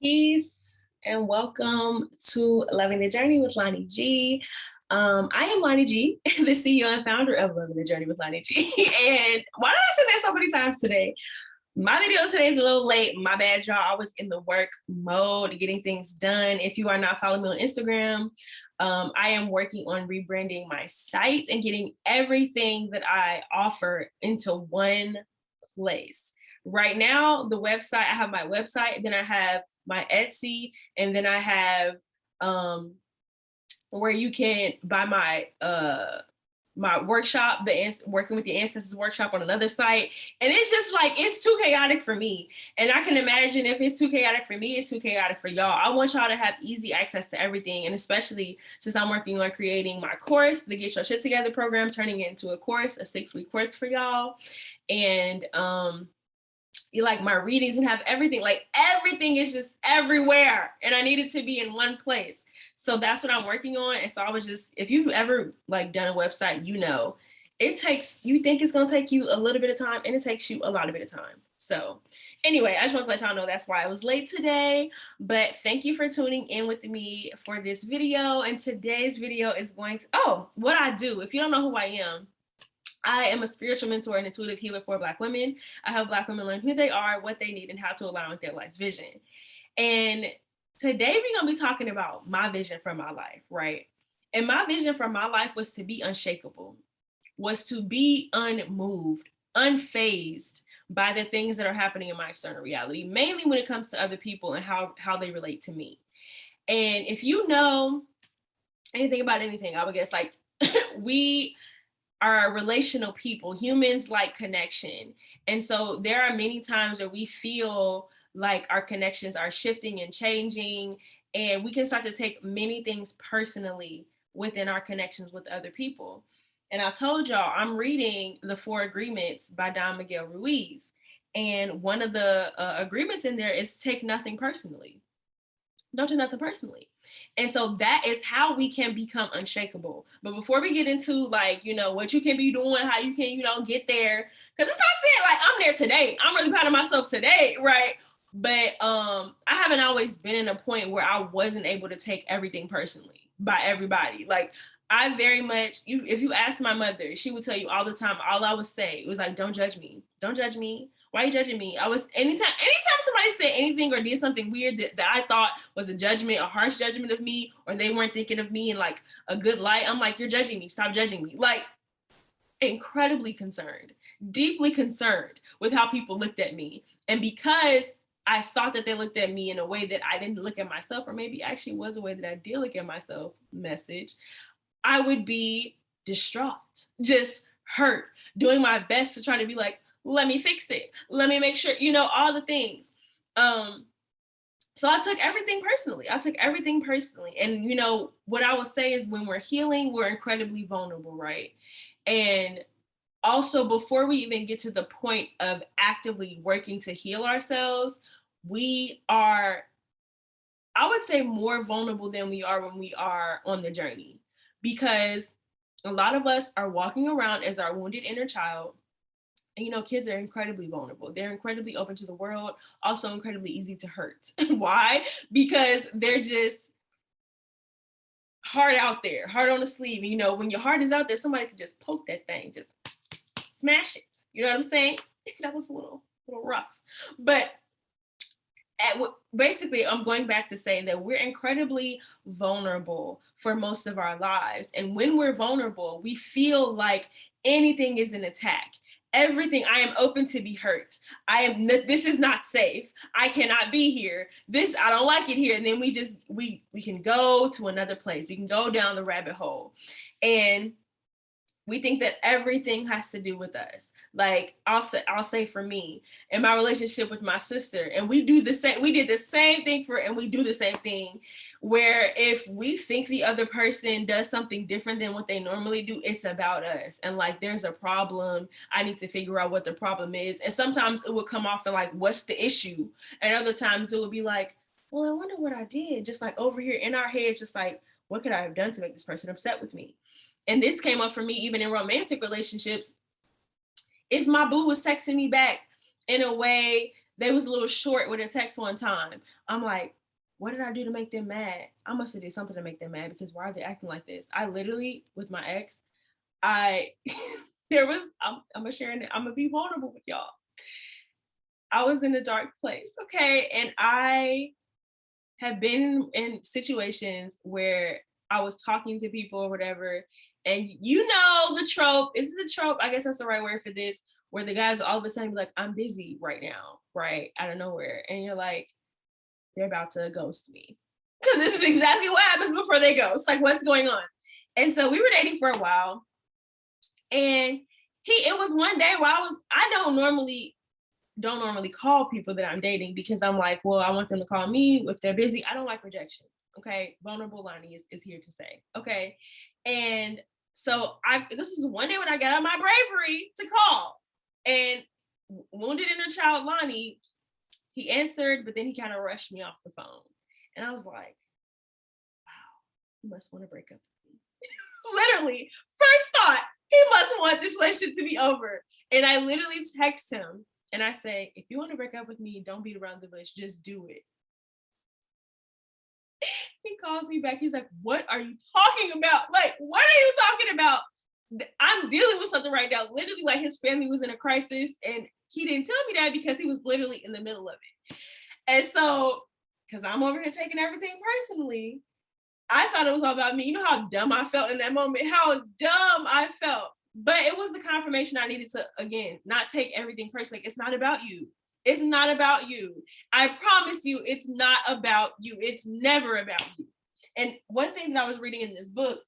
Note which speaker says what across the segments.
Speaker 1: Peace and welcome to Loving the Journey with Lonnie G. I am Lonnie G, the CEO and founder of Loving the Journey with Lonnie G. And why did I say that so many times today? My video today is a little late. My bad, y'all. I was in the work mode, getting things done. If you are not following me on Instagram, I am working on rebranding my site and getting everything that I offer into one place. Right now, the website, I have my website, then I have my Etsy, and then I have where you can buy my workshop, working with the ancestors workshop on another site. And it's just like, it's too chaotic for me. And I can imagine if it's too chaotic for me, it's too chaotic for y'all. I want y'all to have easy access to everything. And especially since I'm working on creating my course, the Get Your Shit Together program, turning it into a course, a 6-week course for y'all. And you like my readings and have everything, like everything is just everywhere. And I need it to be in one place. So that's what I'm working on. And so I was just, if you've ever like done a website, you know, it takes, you think it's going to take you a little bit of time and it takes you a lot of bit of time. So anyway, I just want to let y'all know that's why I was late today, but thank you for tuning in with me for this video. And today's video is going to, what I do. If you don't know who I am a spiritual mentor and intuitive healer for Black women. I help Black women learn who they are, what they need, and how to align with their life's vision. And today we're going to be talking about my vision for my life, right? And my vision for my life was to be unshakable, was to be unmoved, unfazed by the things that are happening in my external reality, mainly when it comes to other people and how they relate to me. And if you know anything about anything, I would guess like we are relational people. Humans like connection. And so there are many times where we feel like our connections are shifting and changing, and we can start to take many things personally within our connections with other people. And I told y'all, I'm reading The 4 Agreements by Don Miguel Ruiz. And one of the agreements in there is take nothing personally. Don't do nothing personally. And so that is how we can become unshakable. But before we get into like, you know, what you can be doing, how you can, you know, get there, because it's not saying like I'm there today. I'm really proud of myself today, right? But I haven't always been in a point where I wasn't able to take everything personally by everybody. Like I very much, if you ask my mother, she would tell you all the time, all I would say was like, don't judge me. Don't judge me. Why are you judging me? Anytime somebody said anything or did something weird that I thought was a judgment, a harsh judgment of me, or they weren't thinking of me in like a good light, I'm like, you're judging me. Stop judging me. Like incredibly concerned, deeply concerned with how people looked at me. And because I thought that they looked at me in a way that I didn't look at myself, or maybe actually was a way that I did look at myself, message, I would be distraught, just hurt, doing my best to try to be like, let me fix it. Let me make sure, you know, all the things. So I took everything personally. And, you know, what I would say is when we're healing, we're incredibly vulnerable, right? And also before we even get to the point of actively working to heal ourselves, we are, I would say, more vulnerable than we are when we are on the journey. Because a lot of us are walking around as our wounded inner child. And, you know, kids are incredibly vulnerable. They're incredibly open to the world, also incredibly easy to hurt. Why? Because they're just hard out there, hard on the sleeve. You know, when your heart is out there, somebody can just poke that thing, just smash it. You know what I'm saying? That was a little rough. But basically, I'm going back to saying that we're incredibly vulnerable for most of our lives. And when we're vulnerable, we feel like anything is an attack. Everything, I am open to be hurt. This is not safe. I cannot be here. I don't like it here. And then we can go to another place. We can go down the rabbit hole. And we think that everything has to do with us. Like I'll say for me, in my relationship with my sister, and we did the same thing and we do the same thing, where if we think the other person does something different than what they normally do, it's about us. And like, there's a problem. I need to figure out what the problem is. And sometimes it will come off and like, what's the issue? And other times it will be like, well, I wonder what I did. Just like over here in our heads, just like, what could I have done to make this person upset with me? And this came up for me even in romantic relationships. If my boo was texting me back in a way they was a little short with a text one time. I'm like, what did I do to make them mad? I must have did something to make them mad, because why are they acting like this? I literally, with my ex, there was, I'm gonna share it. I'm gonna be vulnerable with y'all. I was in a dark place, okay? And I have been in situations where I was talking to people or whatever, and you know the trope, is it the trope? I guess that's the right word for this, where the guys all of a sudden be like, I'm busy right now, right? Out of nowhere. And you're like, they're about to ghost me. Because this is exactly what happens before they ghost. Like, what's going on? And so we were dating for a while. And it was one day where I don't normally call people that I'm dating, because I'm like, well, I want them to call me if they're busy. I don't like rejection. Okay. Vulnerable Lonnie is here to say. Okay. And so this is one day when I got out my bravery to call, and wounded inner child Lonnie, he answered, but then he kind of rushed me off the phone. And I was like, wow, he must want to break up with me. Literally, first thought, he must want this relationship to be over. And I literally text him and I say, if you want to break up with me, don't beat around the bush, just do it. He calls me back. He's like, what are you talking about? Like, what are you talking about? I'm dealing with something right now. Literally, like, his family was in a crisis, and he didn't tell me that because he was literally in the middle of it. And so, because I'm over here taking everything personally, I thought it was all about me. You know how dumb I felt in that moment, how dumb I felt. But it was the confirmation I needed to, again, not take everything personally. It's not about you. It's not about you. I promise you, it's not about you. It's never about you. And one thing that I was reading in this book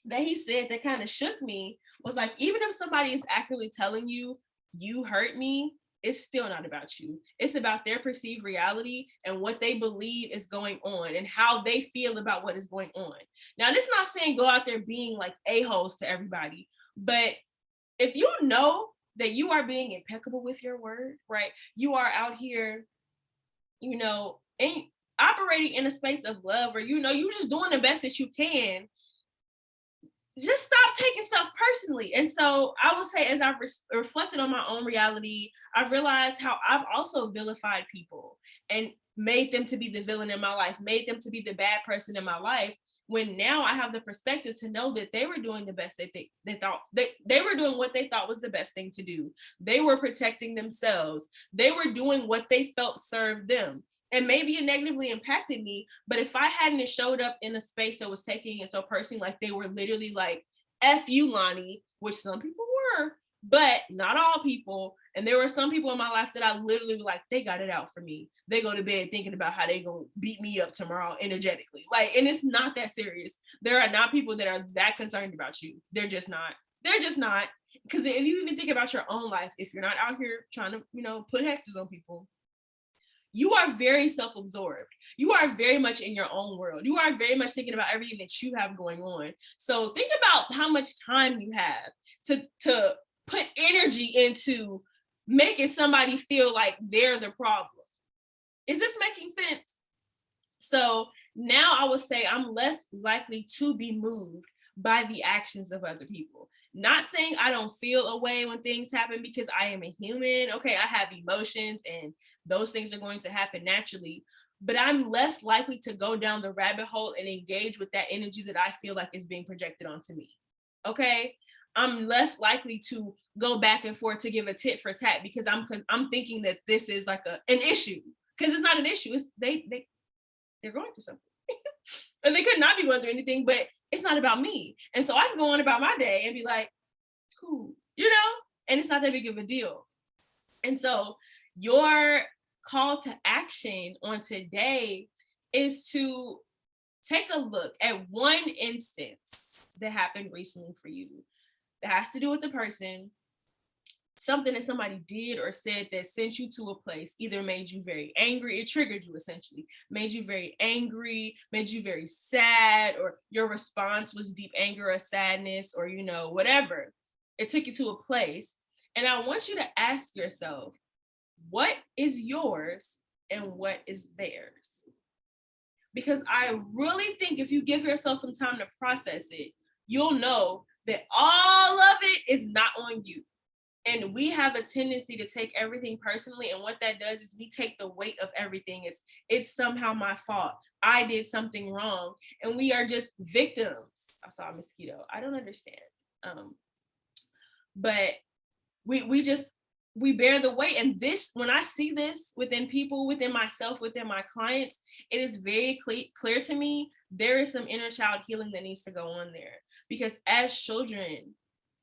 Speaker 1: that he said that kind of shook me was like, even if somebody is actively telling you, you hurt me, it's still not about you. It's about their perceived reality and what they believe is going on and how they feel about what is going on. Now, this is not saying go out there being like a-holes to everybody, but if you know that you are being impeccable with your word, right? You are out here, you know, and operating in a space of love, or, you know, you're just doing the best that you can. Just stop taking stuff personally. And so I would say, as I've reflected on my own reality, I've realized how I've also vilified people and made them to be the villain in my life, made them to be the bad person in my life, when now I have the perspective to know that they were doing the best that they thought they were doing what they thought was the best thing to do. They were protecting themselves. They were doing what they felt served them. And maybe it negatively impacted me, but if I hadn't showed up in a space that was taking it so personally, like they were literally like, F you, Lonnie, which some people were, but not all people. And there were some people in my life that I literally was like, they got it out for me. They go to bed thinking about how they gonna beat me up tomorrow energetically. Like, and it's not that serious. There are not people that are that concerned about you. They're just not. They're just not. Because if you even think about your own life, if you're not out here trying to, you know, put hexes on people, you are very self-absorbed. You are very much in your own world. You are very much thinking about everything that you have going on. So think about how much time you have to put energy into making somebody feel like they're the problem. Is this making sense? So now I would say I'm less likely to be moved by the actions of other people. Not saying I don't feel a way when things happen, because I am a human. Okay, I have emotions and those things are going to happen naturally, but I'm less likely to go down the rabbit hole and engage with that energy that I feel like is being projected onto me. Okay, I'm less likely to go back and forth to give a tit for tat, because I'm thinking that this is like an issue, because it's not an issue. It's they're going through something. And they could not be going through anything, but it's not about me. And so I can go on about my day and be like, cool, you know, and it's not that big of a deal. And so your call to action on today is to take a look at one instance that happened recently for you that has to do with the person, something that somebody did or said that sent you to a place, either made you very angry, it triggered you essentially, made you very angry, made you very sad, or your response was deep anger or sadness, or, you know, whatever. It took you to a place. And I want you to ask yourself, what is yours and what is theirs? Because I really think if you give yourself some time to process it, you'll know that all of it is not on you. And we have a tendency to take everything personally. And what that does is we take the weight of everything. It's somehow my fault. I did something wrong. And we are just victims. I saw a mosquito. I don't understand. But we bear the weight. And this, when I see this within people, within myself, within my clients, it is very clear to me, there is some inner child healing that needs to go on there. Because as children,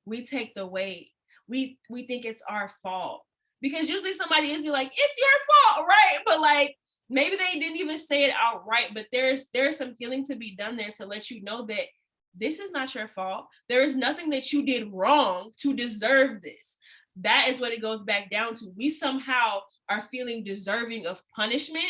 Speaker 1: we take the weight. We think it's our fault. Because usually somebody is be like, it's your fault, right? But like, maybe they didn't even say it outright, but there's some healing to be done there to let you know that this is not your fault. There is nothing that you did wrong to deserve this. That is what it goes back down to. We somehow are feeling deserving of punishment.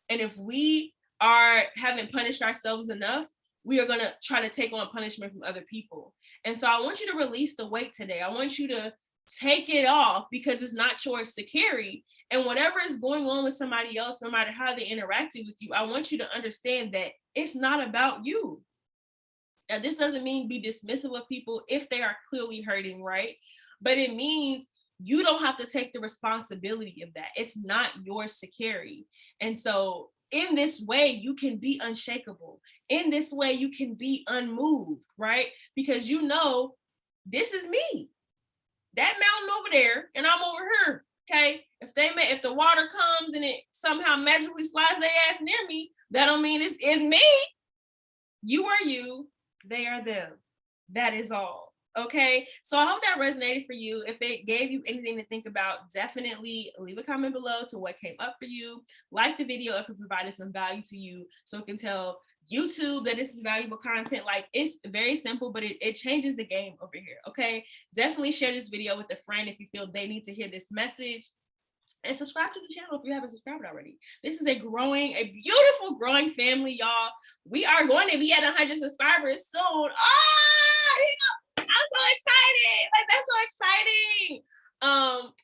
Speaker 1: And if we haven't punished ourselves enough, we are going to try to take on punishment from other people. And so I want you to release the weight today. I want you to take it off, because it's not yours to carry. And whatever is going on with somebody else, no matter how they interacted with you, I want you to understand that it's not about you. Now, this doesn't mean be dismissive of people if they are clearly hurting, right? But it means you don't have to take the responsibility of that. It's not yours to carry. And so in this way, you can be unshakable. In this way, you can be unmoved, right? Because you know, this is me. That mountain over there, and I'm over here, okay? If the water comes and it somehow magically slides their ass near me, that don't mean it's me. You are you, they are them. That is all. Okay, so I hope that resonated for you. If it gave you anything to think about, definitely leave a comment below to what came up for you. Like the video if it provided some value to you, so it can tell YouTube that this is valuable content. Like, it's very simple, but it changes the game over here. Okay, definitely share this video with a friend if you feel they need to hear this message. And subscribe to the channel if you haven't subscribed already. This is a beautiful growing family, y'all. We are going to be at 100 subscribers soon. Oh, I'm so excited. Like, that's so exciting.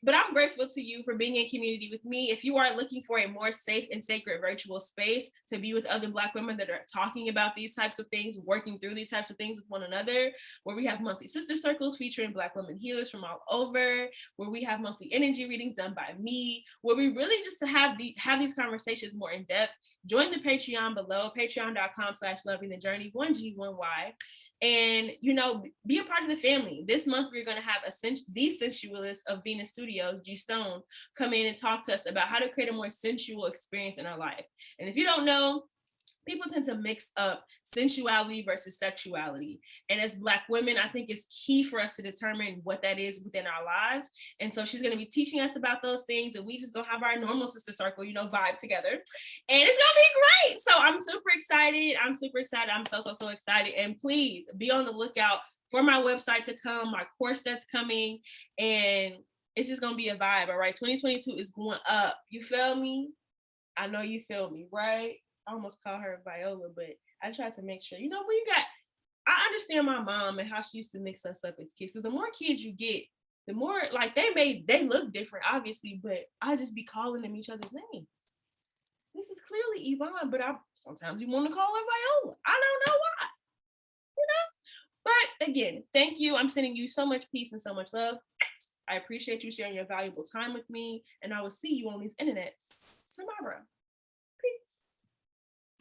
Speaker 1: But I'm grateful to you for being in community with me. If you are looking for a more safe and sacred virtual space to be with other Black women that are talking about these types of things, working through these types of things with one another, where we have monthly sister circles featuring Black women healers from all over, where we have monthly energy readings done by me, where we really just have these conversations more in depth, join the Patreon below, patreon.com/lovinggthejourneyy, 1G1Y. And, you know, be a part of the family. This month, we're going to have the sensualist of Venus Studios, G Stone, come in and talk to us about how to create a more sensual experience in our life. And if you don't know, people tend to mix up sensuality versus sexuality. And as Black women, I think it's key for us to determine what that is within our lives. And so she's going to be teaching us about those things, and we just going to have our normal sister circle, you know, vibe together. And it's going to be great. So I'm super excited. I'm so excited. And please be on the lookout for my website to come, my course that's coming, and it's just going to be a vibe. All right. 2022 is going up. You feel me? I know you feel me, right? I almost call her Viola, but I tried to make sure, you know, I understand my mom and how she used to mix us up as kids. Because the more kids you get, the more, like, they look different, obviously, but I just be calling them each other's names. This is clearly Yvonne, but sometimes you want to call her Viola. I don't know why, you know? But again, thank you. I'm sending you so much peace and so much love. I appreciate you sharing your valuable time with me, and I will see you on these internets tomorrow.